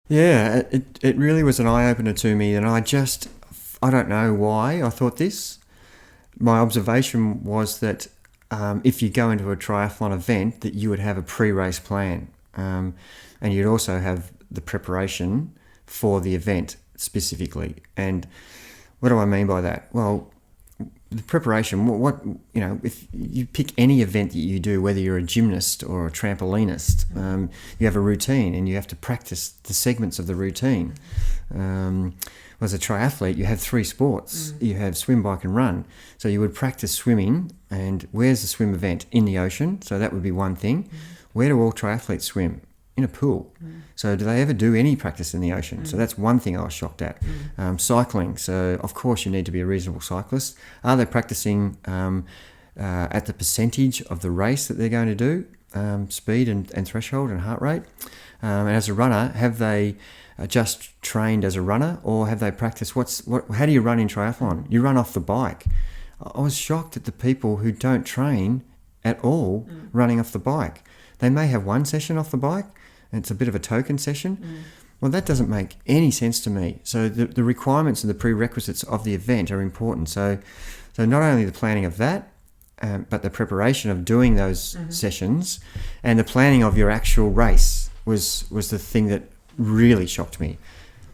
Yeah, it really was an eye-opener to me, and I don't know why I thought this. My observation was that if you go into a triathlon event, that you would have a pre-race plan, and you'd also have the preparation for the event specifically. And what do I mean by that? Well, the preparation, if you pick any event that you do, whether you're a gymnast or a trampolinist, you have a routine and you have to practice the segments of the routine. As a triathlete, you have 3 sports. You have swim, bike and run. So you would practice swimming, and where's the swim event? In the ocean. So that would be one thing. Where do all triathletes swim? In a pool. So do they ever do any practice in the ocean? So that's one thing I was shocked at. Cycling. So of course you need to be a reasonable cyclist. Are they practicing at the percentage of the race that they're going to do? Speed and threshold and heart rate. And as a runner, have they just trained as a runner, or have they practiced how do you run in triathlon? You run off the bike. I was shocked at the people who don't train at all running off the bike. They may have one session off the bike, and it's a bit of a token session. Well, that doesn't make any sense to me. So the requirements and the prerequisites of the event are important. So not only the planning of that, but the preparation of doing those sessions, and the planning of your actual race was the thing that really shocked me.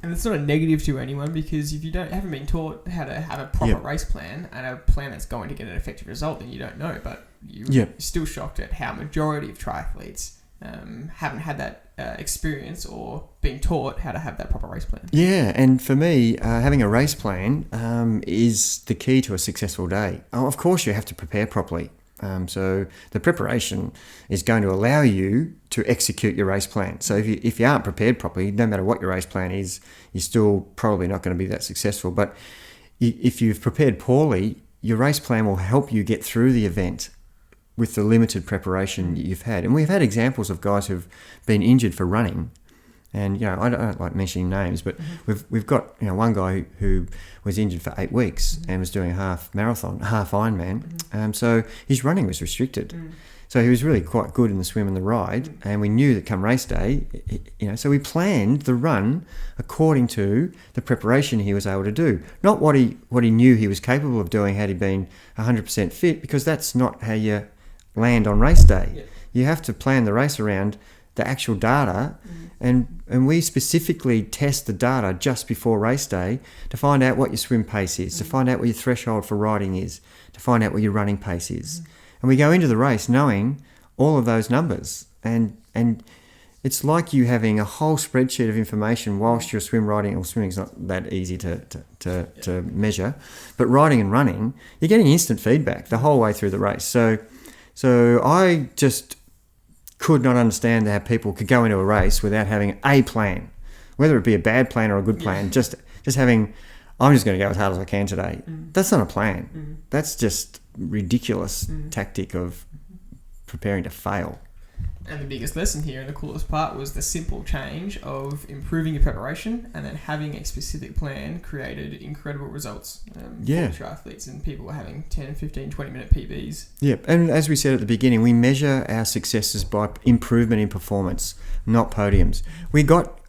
And it's not a negative to anyone, because if you haven't been taught how to have a proper race plan and a plan that's going to get an effective result, then you don't know. But you're still shocked at how majority of triathletes haven't had that experience or been taught how to have that proper race plan. Yeah, and for me, having a race plan is the key to a successful day. Oh, of course, you have to prepare properly. So the preparation is going to allow you to execute your race plan. So if you aren't prepared properly, no matter what your race plan is, you're still probably not going to be that successful. But if you've prepared poorly, your race plan will help you get through the event with the limited preparation you've had. And we've had examples of guys who've been injured for running. And, I don't like mentioning names, but we've got, one guy who was injured for 8 weeks and was doing a half Ironman. So his running was restricted. So he was really quite good in the swim and the ride. And we knew that come race day, so we planned the run according to the preparation he was able to do. Not what he knew he was capable of doing had he been 100% fit, because that's not how you land on race day. Yeah. You have to plan the race around the actual data, and we specifically test the data just before race day to find out what your swim pace is, to find out what your threshold for riding is, to find out what your running pace is. And we go into the race knowing all of those numbers, and it's like you having a whole spreadsheet of information whilst you're swim riding. Or swimming's not that easy to measure, but riding and running, you're getting instant feedback the whole way through the race. So I just could not understand how people could go into a race without having a plan, whether it be a bad plan or a good plan. Just having, I'm just going to go as hard as I can today. That's not a plan. That's just ridiculous tactic of preparing to fail. And the biggest lesson here, and the coolest part, was the simple change of improving your preparation and then having a specific plan created incredible results for triathletes, and people were having 10, 15, 20-minute PBs. Yeah, and as we said at the beginning, we measure our successes by improvement in performance, not podiums. We got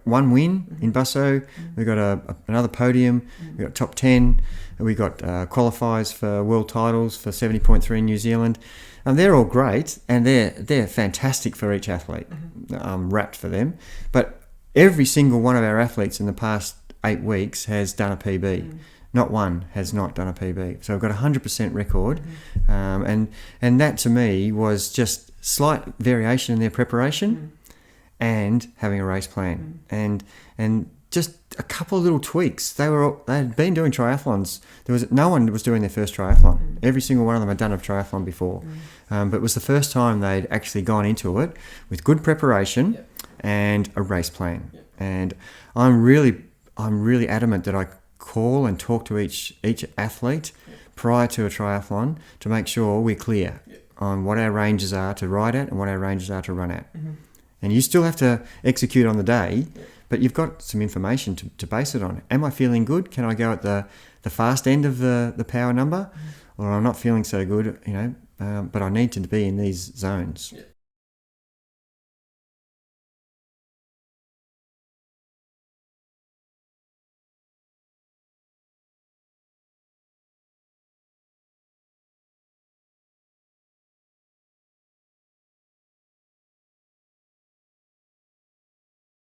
one win in Busso, we got another podium, we got top 10, we got qualifiers for world titles for 70.3 in New Zealand. And they're all great, and they're fantastic for each athlete. Wrapped for them. But every single one of our athletes in the past 8 weeks has done a PB. Not one has not done a PB. So we've got a 100% record. And that to me was just slight variation in their preparation and having a race plan. And just a couple of little tweaks. They had been doing triathlons. No one was doing their first triathlon. Every single one of them had done a triathlon before, but it was the first time they'd actually gone into it with good preparation and a race plan. And I'm really adamant that I call and talk to each athlete prior to a triathlon to make sure we're clear on what our ranges are to ride at and what our ranges are to run at. And you still have to execute on the day, but you've got some information to base it on. Am I feeling good? Can I go at the fast end of the power number? Or I'm not feeling so good, but I need to be in these zones.